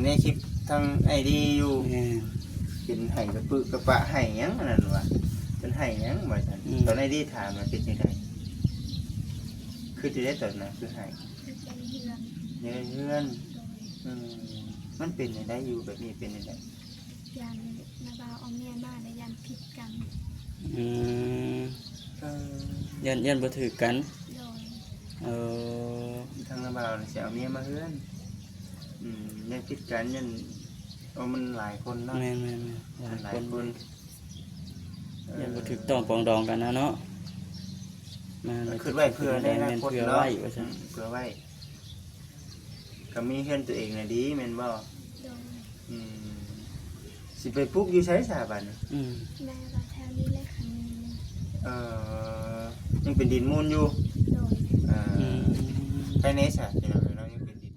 ในคลิปทางไอดีอยู่เป็นไห้กระปึกกระปะไห้ยังนั่นวะเป็นไห้ยังบ่ซั่นตอนไอดีถามมันเป็นจังไดคือจะได้ตอนนั้นคือไห้ยังเฮือนมันเป็นจังไดอยู่แบบนี้เป็นจังไดยันนาบาวเอาเมียมาแล้วยันผิดกันยันบ่ถือกันโดยทางนาบาวสิเอาเมียมาเฮือนยันผิดกันยันมันหลายคนเนาะแม่นหลายคนยันบ่ถือต้องปองดองกันนะเนาะมันคือไว้เพื่อในอนาคตเนาะเพื่อไว้ก็มีเฮือนตัวเองน่ะดีแม่นบ่สิไปปลูกอยู่ไสซะบัดนี้แม่ว่าแถวนี้แหละค่ะยังเป็นดินมูลอยู่โดยภายในซะพี่น้องเรายังเป็นดิน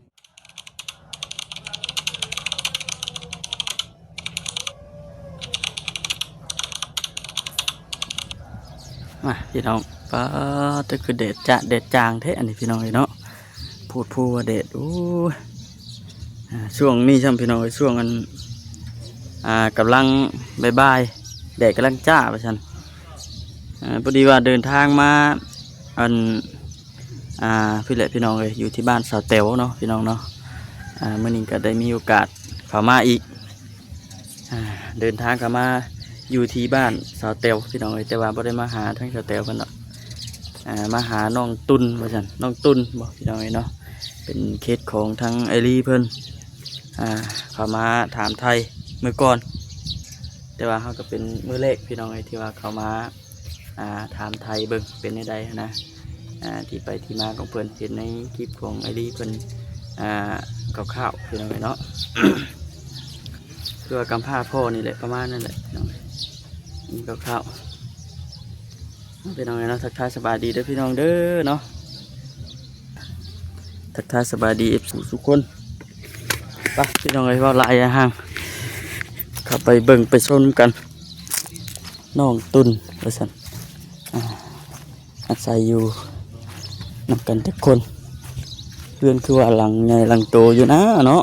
มาพี่น้องป้าจะคือเด็ดจางแท้อันนี้พี่น้องเลยเนาะพูดว่าเด็ดโอ้ช่วงนี้ช่างพี่น้องช่วงกันกำลังบ่ายแดดกำลังจ้าไปชันพอดีว่าเดินทางมาพี่เล็กพี่น้องเลยอยู่ที่บ้านสาวเต๋วเนาะพี่น้องเนาะเมื่อนี้ก็ได้มีโอกาสเข้ามาอีกเดินทางเข้ามาอยู่ที่บ้านสาวเต๋วพี่น้องเลยแต่ว่าไม่ได้มาหาทั้งสาวเต๋วกันเนาะมาหาน้องตุนว่าชันน้องตุนบอกพี่น้องเลยเนาะเป็นเคสของทั้งไอรีเพิ่นเข้ามาถามไทยเมื่อก่อนแต่ว่าเขาก็เป็นมือเล็กพี่น้องไอ้ที่ว่าเขามาถามไทยเบิ่งเป็นในใดนะที่ไปที่มาของเพิ่นเห็นในคลิปของไอรีเพิ่นข้าวๆพี่น้องไอ้เนาะ เพื่อกำผ้าพ่อนี่แหละประมาณนั่นแหละพี่น้องนี่ข้าวๆพี่น้องไอ้เนาะทักทายสบายดีเด้อพี่น้องเด้อเนาะทักทายสบายดีทุกคนไปพี่น้องไอ้ว่าลายห่างขับไปเบิ่งไปชนกันน้องตุนไปสั่นอาศัยอยู่นำกันทุกคนเพื่อนคือว่าหลังใหญ่หลังโตอยู่นะเนาะ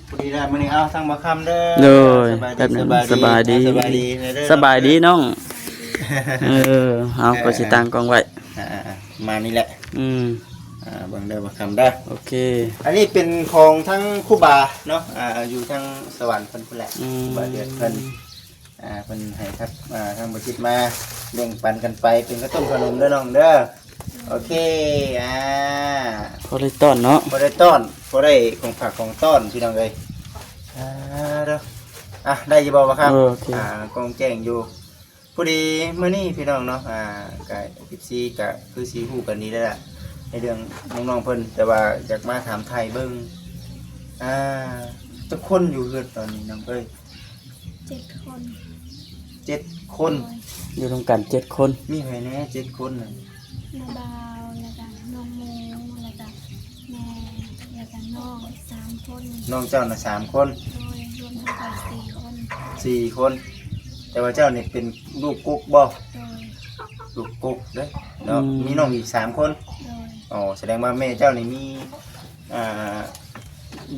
พอดีแล้วมื้อนี้เอาทั้งบ่ค่ำเด้อสบายดีน้องเอาก็สิตั้งกล้องไว้มานี่แหละเบิ่งเด้อบ่ค่ำเด้อโอเคอันนี้เป็นของทั้งครูบาเนาะอยู่ทางสวรรค์เพิ่นพุ่นแหละบาเดือนเพิ่นเพิ่นให้ครับทางบ่คิดมาแบ่งปันกันไปเป็นข้าวต้มขนมเด้อน้องเด้อโอเคพอได้ต้อนเนาะพอได้ต้อนพอได้ของผักของต้อนพี่น้องเลยเด้อได้อยี่บอกว่าครับกองแจ้งอยู่พอดีเมื่อนี้พี่น้องเนาะกับ14กับคือสีหูกันนี้ได้ละในเรื่องน้องๆเพิ่นแต่ว่าอยากมาถามไทยเบิ่งทุกคนอยู่เฮือนตอนนี้น้องเอ้ย7 คน7 คนอยู่ร่วมกัน7 คนมีใครแน่7 คนน่ะนาบาวแล้วก็น้องโมแล้วก็แม่แล้วก็น้อง3 คนน้องเจ้าน่ะ3 คนโดยรวมทั้งหมด4 คน4 คนแต่ว่าเจ้านี่เป็นลูกกุ๊กบ่โดยลูกกุ๊กเด้อเนาะมีน้องอีก3 คนโดยแสดงว่าแม่เจ้านี่มี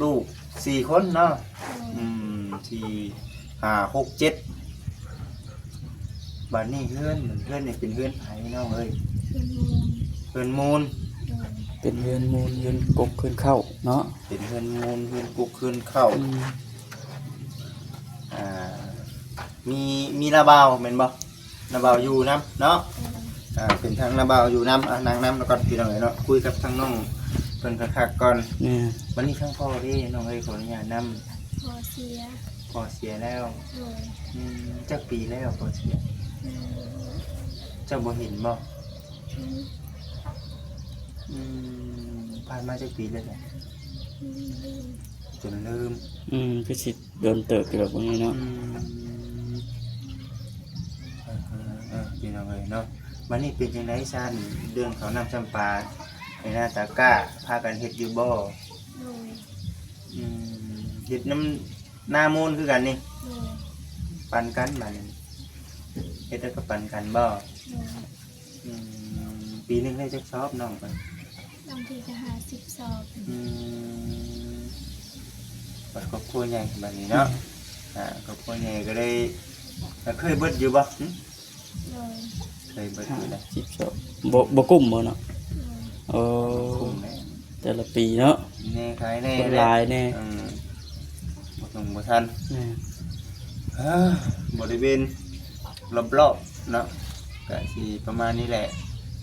ลูก4 คนเนาะ4 5 6 7บ้านนี้เพื่อนนี่เป็นเพื่อนไผน้องเอ้ยเพื่อนมูลเป็นเพื่อนมูลเพื่อนกกขึ้นเข้าเนาะเป็นเพื่อนมูลเพื่อนกุ๊กขึ้นเข้ามีนาบาวแม่นบ่นาบาวอยู่นำเนาะเป็นทางนาบาวอยู่นำนางนำแล้วก็พี่น้องเอ้ยเนาะคุยกับทางน้องเพิ่นคักๆก่อนวันนี้ทั้งพ่อเด้น้องเอ้ยขออนุญาตนำพ่อเสียแล้วจักปีแล้วพ่อเสียเจ้าบ่เห็นบ่ผ่านมาจักปีแล้วจนลืมคือสิโดนเติบอยู่แบบนี้เนาะพี่น้องเอ้ยเนาะวันนี้เป็นจังได๋ซั่นเรื่องเขานำจำปาในหน้าตะกร้าพากันเฮ็ดอยู่บ่ ฮ็ดน้ำหน้ามูลคือกันนี่ โดย ปันกันบัดนี้เฮ็ดแล้วก็ปันกันบ่ โดย อืปีหนึงได้จักชอบน้องไป บางทีก็50 สอบ บัดครอบครัวใหญ่บัดนี้เนาะครอบครัวใหญ่ก็ได้เคยเบิดอยู่บ่หึ โดย เคยเบิดอยู่ได้ 10 สอบบ่กุ้มบ่เนาะ โดย โอ้ คุ้มแน่ แต่ละปีเนาะ แน่ขายแน่ คนหลายแน่ บ่ต้องบ่ทัน แม่ บริเวณรอบๆเนาะก็สิประมาณนี้แหละ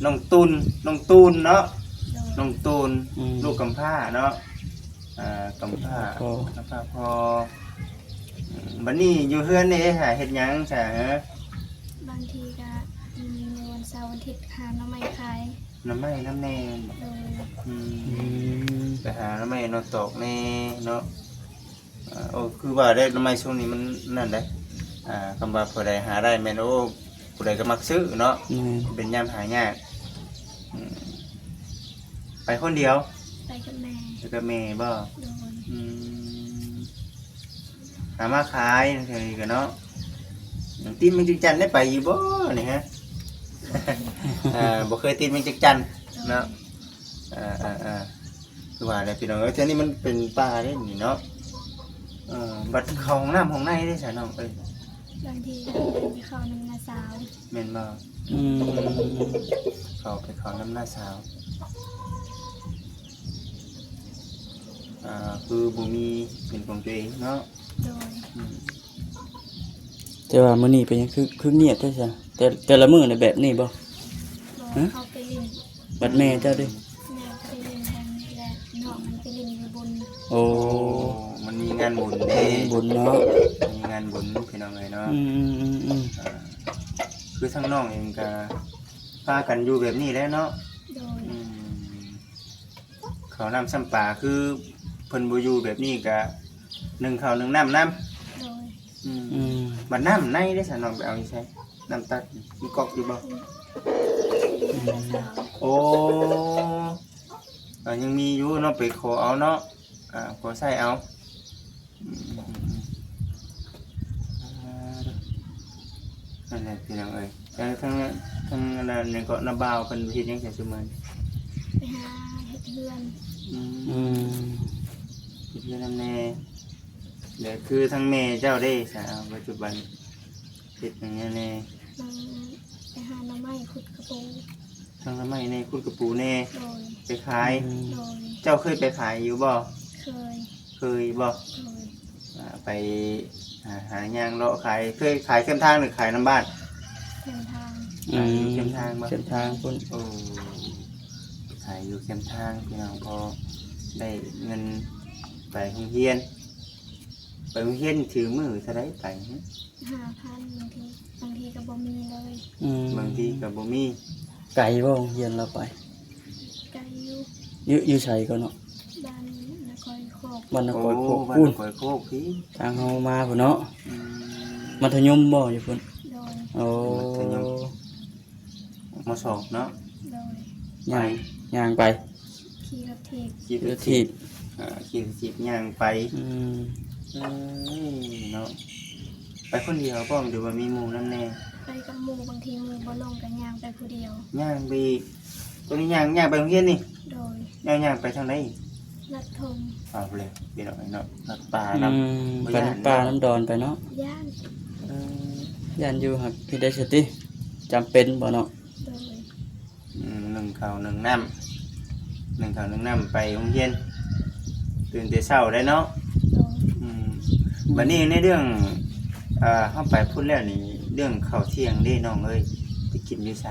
น้องตูนเนาะ โดย น้องตูนลูกกำพร้าเนาะกำพร้าพอบัดนี้อยู่เฮือนนี่หาเฮ็ดหยังจ้ะ บางทีก็มีวันเสาร์วันอาทิตย์หาหน่อไม้ขาย น้ำไม้น้ำแน่ โดย ไปหาน้ำไม้เนาะตอกแน่เนาะโอ้คือว่าได้น้ำไม้ช่วงนี้มันนั่นได้คำว่าผู้ใดหาได้แม่นโอ้ผู้ใดก็มักซื้อเนาะ เป็นยามหายากไปคนเดียว ไปกับแม่ แล้วก็แม่บ่ โดย หามาขายเท่านี้ก็เนาะตีนแมงจักจันได้ไปอยู่บ่นี่ฮะ บ่เคยตีนแมงจักจันเนาะคือว่าแล้วพี่น้องเอ้ยเท่านี้มันเป็นป่าเด้นี่เนาะบัดเข้าห้องน้ำห้องในได้ซะน้องเอ้ย บางทีก็ไปเข้าน้ำนาสาว แม่นบ่เข้าน้ำหน้าสาวคือบ่มีเป็นของตัวเองเนาะ โดย แต่ว่ามื้อนี้เป็นหยังคือเงียบแท้ซะแต่ละมื้อน่ะแบบนี้บ่ บอกเขาไปเล่น บัดแม่เจ้าเด้ แม่ไปเล่นทางและน้องมันไปเล่นอยู่บน โอ้ มันมีงานบุญเด้ บุญเนาะ มีงานบุญพี่น้องเอ้ยเนาะ คือทั้งน้องเองก็พากันอยู่แบบนี้แหล้วเนาะ โดย ข้าวน้ำซ้ำปลาคือเพิ่นบ่อยู่แบบนี้ก็นึ่งข้าวนึ่งน้ำโดย บัดน้ำในได้ซะน้องไปเอาอีใช่น้ำตักมีก๊อกอยู่บ่ นาสาว โอ้ยังมีอยู่เนาะไปขอเอาเนาะขอใส่เอานั่นแหละพี่น้องเอ้ยแต่ทั้งนั้นเนี่ยก็นาบ่าวเพิ่นเฮ็ดหยังจังซุมื้อ ไปหาเฮ็ดเพื่อน เฮ็ดเพื่อนนำแน่เดี๋ยวคือทั้งแม่เจ้าได้สาวปัจจุบันเฮ็ดหยังแน่ บางไปหาหน่อไม้ขุดกระปู ทั้งละไม้แน่คุณกระปูแน่ โดย ไปขาย โดย เจ้าเคยไปขายอยู่บ่ เคย เคยบ่ โดย ไปหาย่างเลาะขายเคยขายเข้มทางหรือขายน้ำบ้าน เส้นทาง เข้มทางบ่ เส้นทางพุ่น โอ้ขายอยู่เข้มทางพี่น้องพอได้เงินไปโรงเรียนไปโรงเรียนถือมือเท่าไรไป 5,000บางทีก็บ่มีเลย บางทีก็บ่มี ไกลบ่โรงเรียนเราไป ไกลอยู่ อยู่ไสก็เนาะ บ้านนครโคก บ้านนครโคก บ้าน พุ่น นครโคกพี่ ทางเฮามาพุ่นเนาะ อืม มัธยมบ่อยู่พุ่น โดย โอ้ มสองเนาะ โดย ย่างไป ขี่รถถีบ ขี่ หรือที่ ขี่จีบย่างไปเนาะไปคนเดียวป้อมหรือว่ามีหมู่นั่นแน่ ไปกับหมู่บางทีหมู่บ่ลงกันย่างไปผู้เดียว ย่างไปตรงนี้ย่างไปโรงเรียนนี่ โดย ย่างไปทางไหน ลัดทง เอาเลยพี่น้องเนาะตัดป่า ไป นำ น้ำปลาน้ำดอนไปเนาะ ย่าน ย่านอยู่หักพี่ได้สติจำเป็นบ่เนาะ โดย หนึ่งข้าวหนึ่งน้ำไปโรงเรียนตื่นแต่เช้าได้เนาะ โดย บัดนี้ในเรื่องเข้าไปพูดแล้วนี่เรื่องข้าวเที่ยงได้น้องเอ้ยไปกินอยู่ไส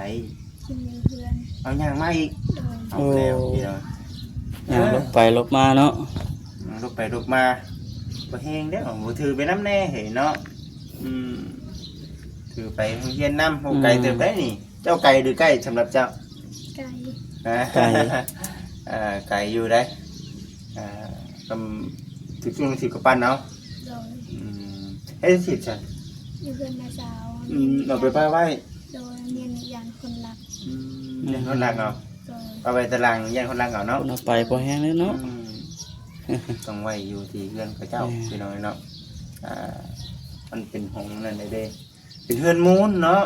กินอยู่เพื่อน เอาย่างมาอีก โดย เอาแล้วพี่น้อง ย่างลบไปลบมาเนาะ ลุกไปลุกมาบ่แห้งเด้อบ่ถือไปน้ำแน่เห็นเนาะถือไปโรงเรียนน้ำโหไก่เติบได้นี่ เจ้าไก่หรือไก่สำหรับเจ้า ไก่ ไก่อยู่ได้กำถึงช่วงถือกระปั้นเนาะ โดย เฮ้ยสิฉัน อยู่เพื่อนแม่สาว เราไปป้าไว้ โดยเรียนยานคนรัก ยันคนรักเอา โดย เอาไปตารางยันคนรักเอาเนาะ คนเอาไปพอแห้งแล้วเนาะ เ ต้องไว้อยู่ที่เฮือนพระเจ้าพี่น้องเนาะมันเป็นของนั่นได้เด้เป็นเฮือนมูลเนาะ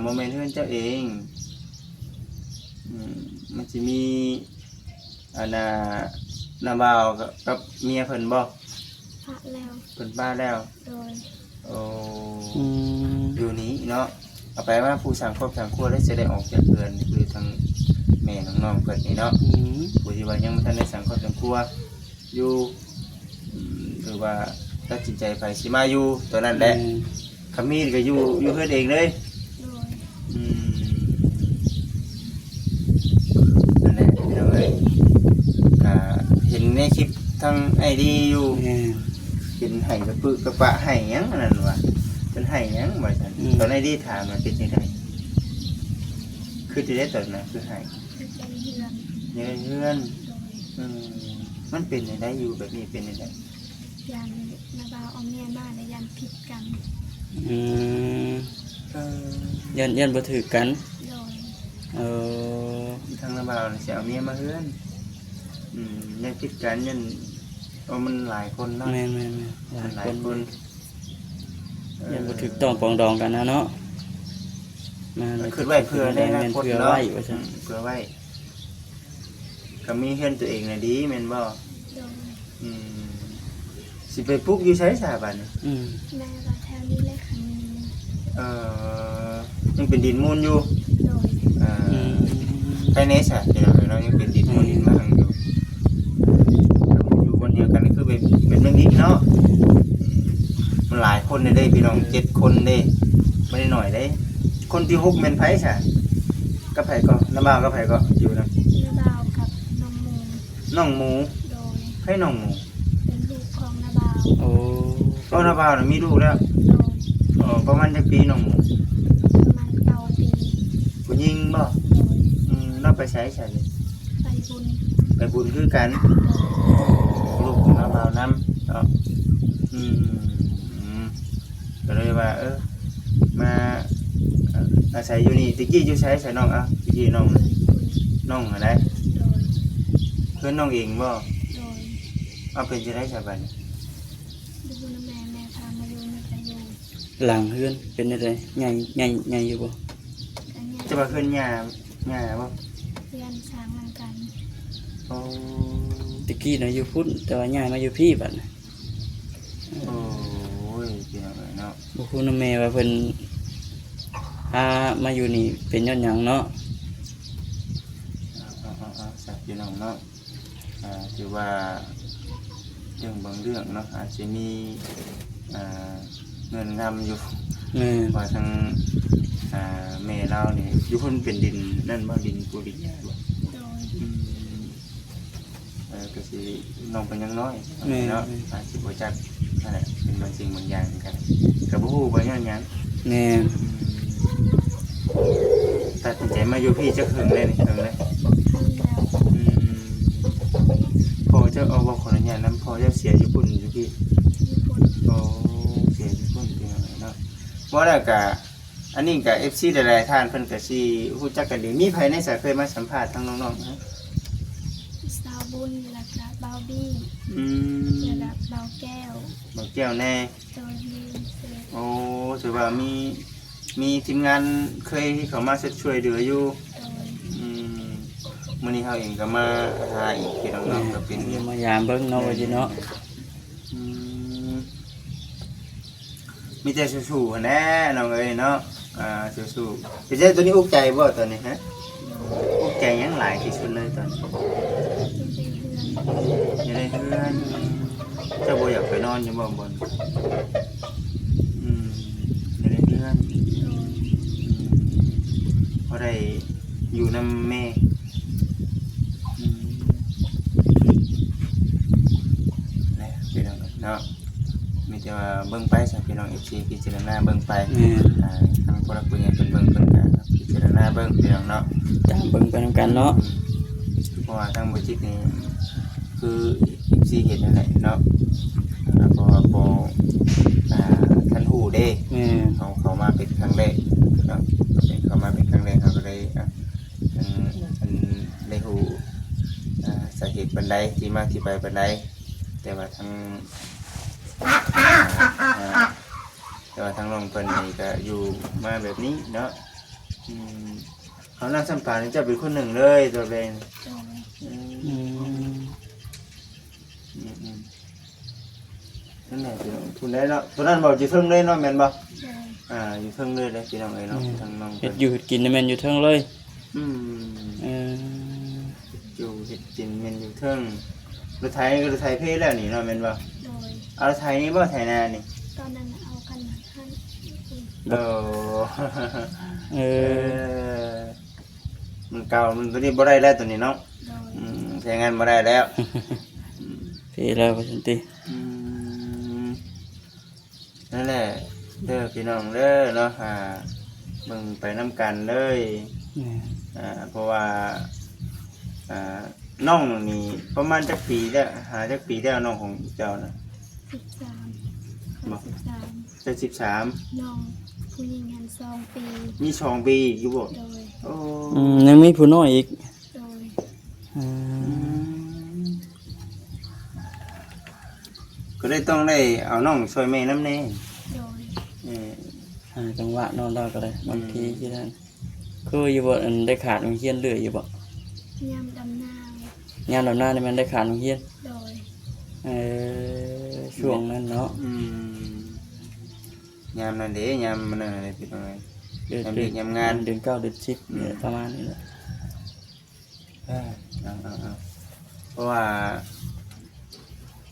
โมเมนต์เฮือนเจ้าเองมันจะมีนาบ่าวกับเมียเพิ่นบ่ พระแล้ว เพิ่นป้าแล้ว โดย โอ้อยู่นี้เนาะเอาไปว่าผู้สั่งครอบสั่งครัวได้จะได้ออกจากเรือนคือทางแม่น้องๆเพิ่นนี่เนาะผู้ที่ว่ายังบ่ทันได้สั่งครอบสั่งครัวอยู่หรือว่าตัดสินใจไปสิมาอยู่ตัวนั้นแหละคำมีก็อยู่เฮือนเองเลย โดย นั่นแหละพี่น้องเอ้ยเห็นในคลิปทางไอดีอยู่เห็นไห้กระปึกกระปะไห้หยังนั่นวะเป็นไห้หยังบ่ซั่นตอนไอดีถามมันเป็นจังไดคือสิได้ตอนนั้นคือไห้ คือเป็นเฮือน ในเฮือน โดย มันเป็นจังไดอยู่แบบนี้เป็นจังได ยันนาบาวเอาเมียมาในยันผิดกัน ยันบ่ถือกัน โดย ทางระบ่าวนี่สิเอาเมียมาเฮือนยังคิดกันยันมันหลายคนเนาะ แม่นหลา หลาย ย ค คน น ยันบ่ถูกต้องปรองดองกันนะเนาะ คือไว้เพื่อได้นะคน เพื่อ เนาะ ไว้ว่าซั่น เพื่อไว้ก็มีเฮือนตัวเองน่ะดีแม่นบ่ โดย สิไปปลุกอยู่ไสซะบัดนี้ แม่ว่าแถวนี้เลยค่ะมี ยังเป็นดินมูลอยู่ โดย ภายในซะพี่น้องเนาะยังเป็นดินมูลดินมหังอยู่อยู่บนเดียวกันคือเป็นเรื่องนี้เนาะมันหลายคนเด้พี่น้อง7คนเด้บ่ได้น้อยเด้คนที่6แม่นไผซะกับไผก็น้ำบ่าวกับไผก็อยู่นำ นาบาวกับน้องหมู น้องหมู โดย ไผน้องหมู เป็นลูกของนาบาว โอ้ ก็น้ำบ่าวน่ะมีลูกแล้ว โดย ประมาณจักปีน้องหมู ประมาณ9 ปี ผู้หญิงบ่ โดย เราไปใช้ใช่ ไปบุญ ไปบุญคือกันลูกของน้ำบ่าวน้ำเนาะก็เลยว่ามาอาศัยอยู่นี่ตะกี้อยู่ใช้ใส่น้องตะกี้น้อง เพื่อนบุญ น้องอะไร โดย เพื่อนน้องเองบ่ โดย เอาเป็นจะได้ใช่บัดนี้ ดูบุญแม่พามาอยู่ในตะยู หลังเฮือนเป็นจังไดใหญ่อยู่บ่ กันเนี่ย จะมาขึ้นหญ้าบ่ เพื่อนช้างเหมือนกัน โอ้ ตะกี้น่ะอยู่พุ่นแต่ว่าย้ายมาอยู่พี่บัดน่ะ โอ้ยพี่น้องเนาะ บ่ฮู้นำแม่ว่าเพิ่นมาอยู่นี่เป็นย้อนหยังเนาะ สักพี่น้องเนาะถือว่าเรื่องบางเรื่องเนาะอาจจะมีเงินงำอยู่ แม่ ว่าทางแม่เราเนี่ยอยู่คนเป็นดินนั่นบ่ดินปุริยาบ่ โดย ก็สิน้องเป็นยังน้อยเนาะอาจสิบ่จักนั่นแหละเป็นบางสิ่งบางอย่างกันก็บ่ฮู้บ่ยังหยัง แม่ ตัดสินใจมาอยู่พี่จะถึงเลยนี่ถึงเลย ขึ้นแล้ว พอจะเอาบ่ขออนุญาตนำพอจะเสียญี่ปุ่นอยู่พี่ ญี่ปุ่น โอ้เสียญี่ปุ่นพี่น้องเนาะบ่แล้วก็อันนี้ก็ FC หลายๆท่านเพิ่นก็สิฮู้จักกันดีมีไผในสายเคยมาสัมภาษณ์ทางน้องๆนะ สาวบุญแล้วก็บาวบี้ แล้วก็บาวแก้ว บ่แก้วแน่ โดยมีเสือ โอ้ถือว่ามีทีมงานเคยเข้ามาช่วยเหลืออยู่ โดย มื้อนี้เฮาเองก็มาหาอีกพี่น้องๆก็เป็น เดี๋ยวมายามเบิ่งเนาะว่าสิเนาะ มีแต่สู้ๆแน่น้องเอ้ยเนาะสู้ๆเป็นจังตัวนี้อุกใจบ่ตอนนี้ฮะอุกใจหยังหลายที่สุดเลยตอนนี้ เป็นเพื่อน อยู่ในเฮือนเจ้าบ่อยากไปนอนอยู่บ่บนอยู่ในเฮือน โดย พอได้อยู่นำแม่แล้วพี่น้องเนาะมีแต่ว่าเบิ่งไปซะพี่น้อง FC พิจารณาเบิ่งไปทางผู้รักผู้ใหญ่เพิ่นเบิ่งเพิ่นก็พิจารณาเบิ่งพี่น้องเนาะ ตามเบิ่งไปนำกันเนาะ เพราะว่าทางบ่จิตนี่คือ FC เห็นนั่นแหละเนาะเพราะว่าบ่ท่านฮู้เด้ แม่ เขามาเป็นครั้งแรกเนาะเขามาเป็นครั้งแรกเขาก็เลยได้ฮู้สาเหตุบันไดที่ มาที่ไปปานใดแต่ว่าทางแต่ว่าทางน้องเพิ่นนี่ก็อยู่มาแบบนี้เนาะเขานั่งสัมภาษณ์นี่จะเป็นคนหนึ่งเลยตัวเอง โดย นั่นแหละพี่น้องคุณได้เนาะตัวนั้นบอกอยู่เทิงเลยเนาะแม่นบ่ โดย อยู่เทิงเลยเลยพี่น้องเอ้ยเนาะทางน้อง เฮ็ เพิ่ ด น อยู่เฮ็ดกินนี่แม่นอยู่เทิงเลย อืม เออ อยู่เฮ็ดกินแม่นอยู่เทิงรถไถก็รถไถเพแล้วนี่เนาะแม่นบ่ โดย เอารถไถนี่บ่ไถนานี่ ตอนนั้นเอากันท่าน โอ้ เออ มันเก่ามันตัวนี้บ่ได้แล้วตัวนี้เนาะ โดย ใช้งานบ่ได้แล้ว เพแล้วว่าซั่นติ นั่นแหละเด้อพี่น้องเด้อเนาะมึงไปน้ำกันเลย เพราะว่าน้องนี่ประมาณจักปีแล้วหาจักปีแล้วน้องของเจ้านะ 13เขา13 จะน้องผู้หญิงหัน2 ปี มี2 ปีอยู่บ่ โดย โอ้ ยังมีผู้น้อยอีก โดย ก็เลยต้องได้เอาน้องช่วยแม่น้ำแน่ โดย จังหวะนอนรอก็ได้บางทีที่นั่นคืออยู่บ่อันได้ขาดโรงเรียนเรื่อยอยู่บ่ ยามดำนาง ยามดำหน้านี่มันได้ขาดโรงเรียน โดย ช่วงนั้นเนาะ ยามนั้นเด้ยามมันนั่นเลยพี่น้องเอ้ย เดือน ยามเด็กยามงาน เดือน9เดือน10เนี่ยประมาณนี้แหละ เอาเพราะว่า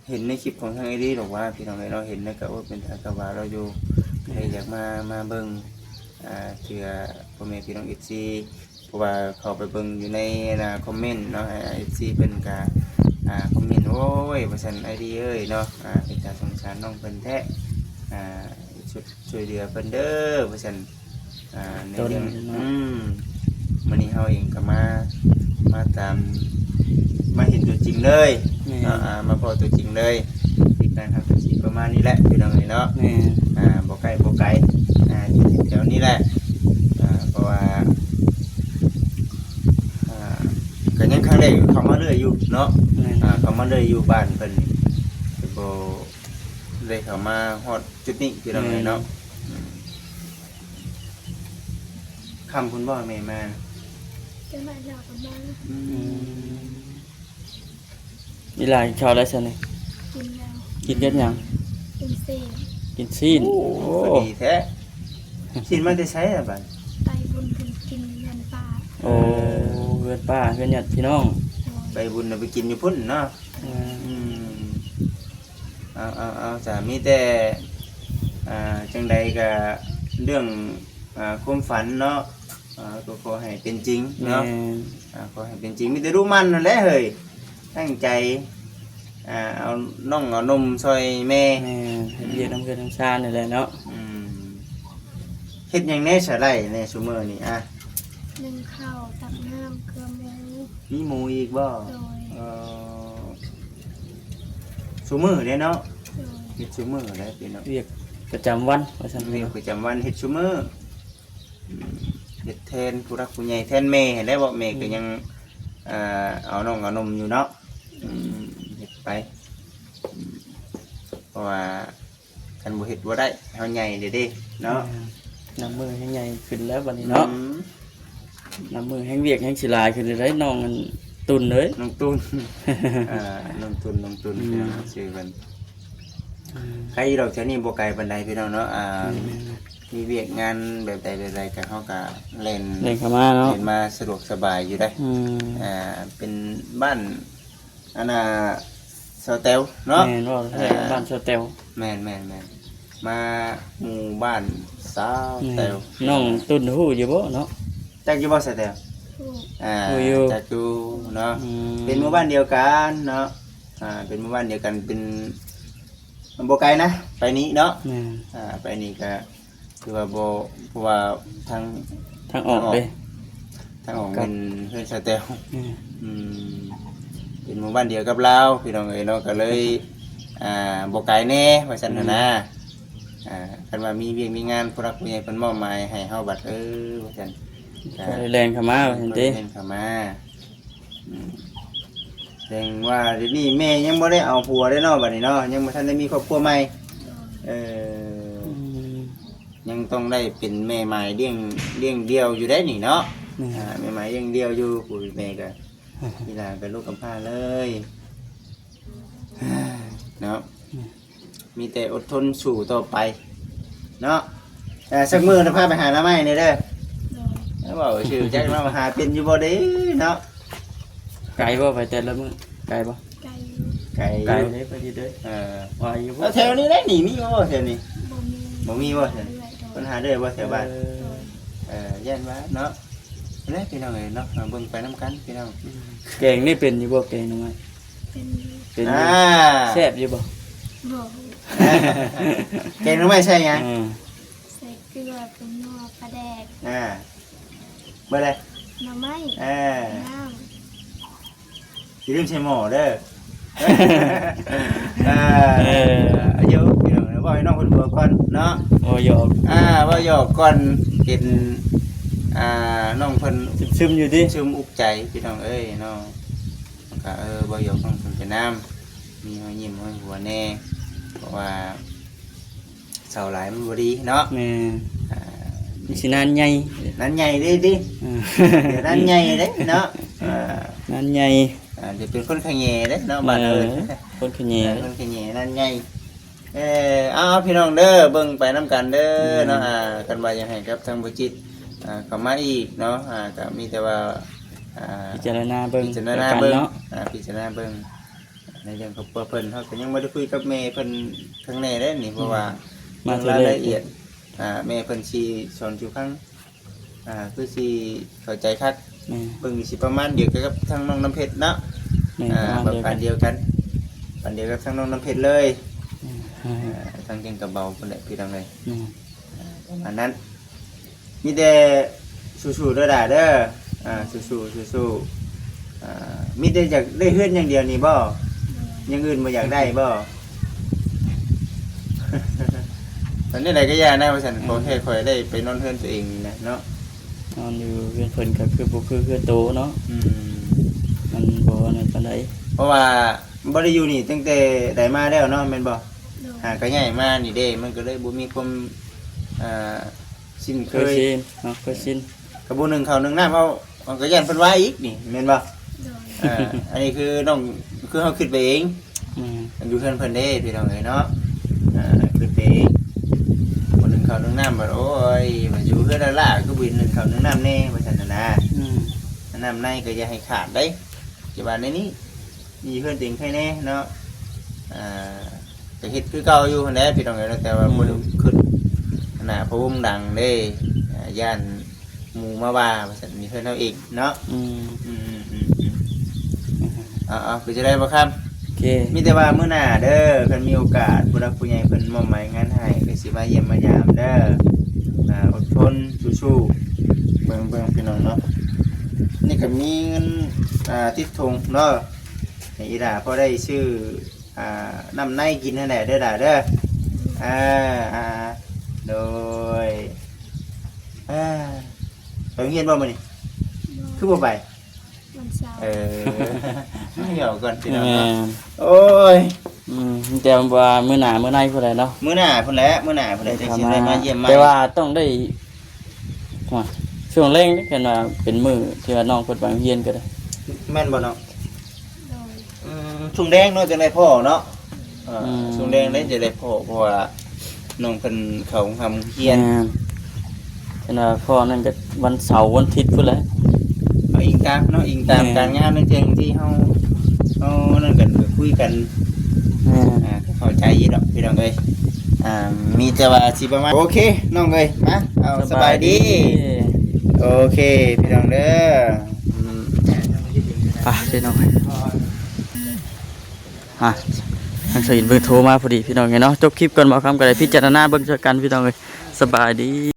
เห็นในคลิปของทางไอดีหรอกว่าพี่น้องเราเห็นนะก็ว่าเป็นทางกว่าเราอยู่ใครอยากมาเบิ่งเชื่อพ่อแม่พี่น้องเอฟซีเพราะว่าเขาไปเบิ่งอยู่ในคอมเมนต์เนาะเอฟซีเป็นกาคอมเมนต์โอ้ยภาษาไอดีเอ้ยเนาะเป็นการสงสารน้องเพิ่นแท้ช่วยเหลือเพิ่นเด้อภาษาในเรื่องมื้อนี้เฮาเองก็มาตามมาเห็นตัวจริงเลยมาพอตัวจริงเลยที่การทำตัวจริงประมาณนี้แหละพี่น้องเนาะบ่ไกลอยู่แถวนี้แหละเพราะว่าก็ยังครั้งแรกเขามาเรื่อยอยู่เนาะเขามาเรื่อยอยู่บ้านเพิ่นบ่เลยเขามาฮอดจุดนี้พี่น้องเนาะคำคุณบ่แม่มา จะมาหลอกกันบ้าง นี่หลายชาวได้ซั่นนี่ กินแล้ว กินเฮ็ดหยัง กินเศษ กินซีน โอ้ดีแท้สินมันได้ใช้อ่ะบัด ไปบุญถึงกินเงินป่า โอ้เพื่อนป้าเพื่อนญาติพี่น้อง ไปบุญน่ะไปกินอยู่พุ่นเนาะ อืม เอาจ้ะมีแต่จังใดก็เรื่องความฝันเนาะก็ขอให้เป็นจริง แม่ เนาะขอให้เป็นจริงมีแต่รู้มันนั่นแหละเฮ้ยตั้งใจเอาน้องเอานมซอยแม่ แม่เรียกน้ำเพื่อนน้ำชานี่แหละเนาะ เฮ็ดหยังแน่สะไลในซุมื้อนี่นึ่งข้าวตักน้ำเครื่องหมู มีหมูอีกบ่ โดย ซุมื้อเด้เนาะ โดย เฮ็ดซุมื้อแหละพี่น้อง เรียกประจำวันว่าซั่น เรียก เนาะ ประจำวันเฮ็ดซุมื้อเฮ็ดแทนผู้รักผู้ใหญ่แทนแม่เห็นได้บ่แม่ก็ยังเอาน้องเอานมอยู่เนาะเฮ็ดไปเพราะว่าคันบ่เฮ็ดบ่ได้เฮาใหญ่เด้เนาะ น้ำมือแห้งใหญ่ขึ้นแล้ววันนี้เนาะน้ำมือแห้งเวียกแห้งสิลายขึ้นเลยน้องมันตุนเลย น้องตุนน้องตุนพี่น้องชื่อเพิ่นใครเราแถวนี้บ่ไกลปานใดพี่น้องเนาะมีเวียกงานแบบใดก็เฮาก็เล่น เล่นเข้ามาเนาะ เล่นมาสะดวกสบายอยู่ได้เป็นบ้านอันสาวแตวเนาะ แม่นว่าให้บ้านสเตล แม่นมาหมู่บ้านสาวแตว น้องตุนหู้อยู่บ่เนาะ จักอยู่บ่สาวแตว ถูก อยู่ จักอยู่เนาะเป็นหมู่บ้านเดียวกันเนาะเป็นหมู่บ้านเดียวกันเป็นบ่ไกลนะไปนี้เนาะ แม่น ไปนี้ก็คือว่าบ่เพราะว่าทาง ทางออกเลย ทางออกเป็นเพื่อนสาวแตว อืม เป็นหมู่บ้านเดียวกับเราพี่น้องเอ๋ยเนาะก็เลยบ่ไกลแน่ว่าซั่นน่ะนะคันว่ามีเวียกมีงานผู้รักผู้ใหญ่เพิ่นมอบหมายให้เฮาบัดว่าซั่น ก็เลยแรงเข้ามาว่าซั่นติ เพิ่นเข้ามา แสดงว่าเดี๋ยวนี้แม่ยังบ่ได้เอาผัวได้เนาะบัดนี้เนาะยังบ่ทันได้มีครอบครัวใหม่เออยังต้องได้เป็นแม่ใหม่เลี้ยงเดี่ยวอยู่ได้นี่เนาะแม่ใหม่เลี้ยงเดี่ยวอยู่ผู้แม่ก็นี่ล่ะเป็นลูกกำพร้าเลยเนาะมีแต่อดทนสู้ต่อไปเนาะสักมื้อนะพาไปหาหน้าไม้นี่เด้อ โดย แล้วบอกชื่อจักมาหาเป็นอยู่บ่เด้เนาะ ไกลบ่ไปแต่ละมื้อไกลบ่ ไก่ ไก่ ไกลเด้ไปดีเด้อ ว่าอยู่บ่ แล้วแถวนี้ได้หนีมีบ่แถวนี้ บ่มี บ่มีบ่แถว เรื่อยๆโด ปัญ ย หาเด้อบ่แถวบ้าน โดย ย่านว่าเนาะแล้วพี่น้องเอ้ยเนาะมาเบิ่งไปนํกันพี่น้อง แกงนี่เป็นอยู่บ่แกงหน่อไม้ เป็นอยู่ เป็นอยู่แซ่บอยู่บ่ บ่ แกงหน่อไม้ใช่หยัง ใส่เกลือเป็นนัวปลาแดก เบ่ได้ หน่อไม้ อ่า น้ อย่าลืมใช้หม้อเด้ออายุพี่น้องบ่ให้น้องเพิ่นบอกก่อนเนาะ โอ้ยอก ว่าหยอกก่อนเห็นน้องเพิ่น ซึมๆอยู่ดิ ชื่มอุกใจพี่น้องเอ้ยเนาะก็บ่หยอกน้องเพิ่นเป็นน้ำมีรอยยิ้มรอยหัวแน่เพราะว่าเสาหลายมันบ่ดีเนาะ แม่มีสินานใหญ่ นั้นใหญ่เด้ดิเดี๋ยวนั้นใหญ่เด้เนาะ นานใหญ่ เดี๋ยวเป็นคนขะแยเด้เนาะบ้านเอ้ย คนขะแย คนขะแยนั้นใหญ่เอาพี่น้องเด้อเบิ่งไปนํกันเด้อเนาะกันว่าอยากให้กับทางบ่จิตเข้ามาอีกเนาะก็มีแต่ว่า พิจารณาเบิ่ง พิจารณาเบิ่ง เนาะ พิจารณาเบิ่งในเรื่องครอบครัวเพิ่นเขาก็ยังบ่ได้คุยกับแม่เพิ่นข้างในเด้นี่เพราะว่า มา เรื่อง เทื่อ ราย แรก ละเอียดแม่เพิ่นสิสอนอยู่ข้างคือสิเข้าใจคัก แม่ เบิ่งนี่สิประมาณเดียวกันกับทางน้องน้ำเพชรเนาะ แม่ ป ประ ระ มา มา ณ ณ เดี เดี ย ยว ว กั กัน น ปันเดียวกับทางน้องน้ำเพชรเลย ทางเก่งกับเบาเพิ่นแหละพี่น้องเลยประมาณนั้นมีแต่สู้ๆเด้อด่าเด้อสู้ๆมีแต่อยากได้เฮือนอย่างเดียวนี่บ่อย่างอื่นบ่อยากได้บ่ ตอนนี้ไหนก็ยานะว่าฉันขอแค่คอยได้ไปนอนเฮือนตัวเองนี่นะเนาะ นอนอยู่เพื่อนเพิ่นก็คือบ่คือโตเนาะ อืม มันบ่นั่นปานใด เพราะว่าบ่ได้อยู่นี่ตั้งแต่ได้มาแล้วเนาะแม่นบ่ โดย หาก็ใหญ่มานี่เด้มันก็เลยบ่มีความชินเค เคย ย ชินเนาะเคยชิน กระบ่นึงข้าวนึงน้ำเอามันก็ยันเพิ่นว่าอีกนี่แม่นบ่ โดย อันนี้คือน้องคือเฮาคิดไปเอง แม่ มันอยู่เฮือนเพิ่นเด้พี่น้องเอ้ยเนาะคิดไปเองบ่นึงข้าวนึงน้ำบัดโอ้ยมาอยู่เฮือนละล่ะก็บินนึงข้าวนึงน้ำแน่ว่าซั่นน่ะนะ น้ำในก็อย่าให้ขาดได้จะว่าในนี้มีเพื่อนติงใครแน่เนาะจะคิดคือเก่าอยู่แน่พี่น้องเอ๋ยแต่ว่าบ่ได้ขึ้นขนาดพะวงดังเด้ย่านหมู่มาว่าว่าซั่นมีเพื่อนเฮาอีกเนาะคือจะได้บ่ครับ โอเค มีแต่ว่ามื้อหน้าเด้อเพิ่นมีโอกาสผู้รักผู้ใหญ่เพิ่นมอบหมายงานให้ก็สิมาเยี่ยมมายามเด้ออดทนสู้ๆเบิ่งพี่น้องเนาะนี่ก็มีเงินติดถุงเนาะให้อีดาพอได้ชื่อน้ำในกินนั่นแหละเด้อด่าเด้อโดยไปโรงเรียนบ่มื้อนี้คือบ่ไป วันเสาร์ ไม่เหยาก่อนพี่น้อง แม่ เนาะโอ้ย แต่ว่ามื้อหน้ามื้อในผู้ใดเนาะ มื้อหน้าพุ่นแหละมื้อหน้าพุ่นแหละจังสิได้มาเยี่ยมมา แต่ว่าต้องได้ว่าช่วงเร่งนี่กันว่าเป็นมื้อที่ว่าน้องเพิ่นไปโรงเรียนก็ได้ แม่นบ่เนาะ โดย ชุงแดงเนาะจังได้พ่อเนาะชุงแดงได้จะได้พ่อเพราะว่าน้องเพิ่นเข้าทำเรียน เป็นว่าพ่อนั่นก็วันเสาร์วันอาทิตย์พุ่นแหละ เอาอิงตามเนาะอิงตามการงานนั่นเองที่เฮานั่นกันคุยกันเข้าใจอยู่ดอกพี่น้องเอ้ยมีแต่ว่าสิประมาณโอเคน้องเอ้ยมาเอาสบายดี โอเคพี่น้องเด้อ ไปพี่น้องทางสยินเบิ่งโทรมาพอดีพี่น้องไงเนาะจบคลิปก่อนบ่คำก็ได้พิจารณาเบิ่งเจอกันพี่น้องเอ้ยสบายดี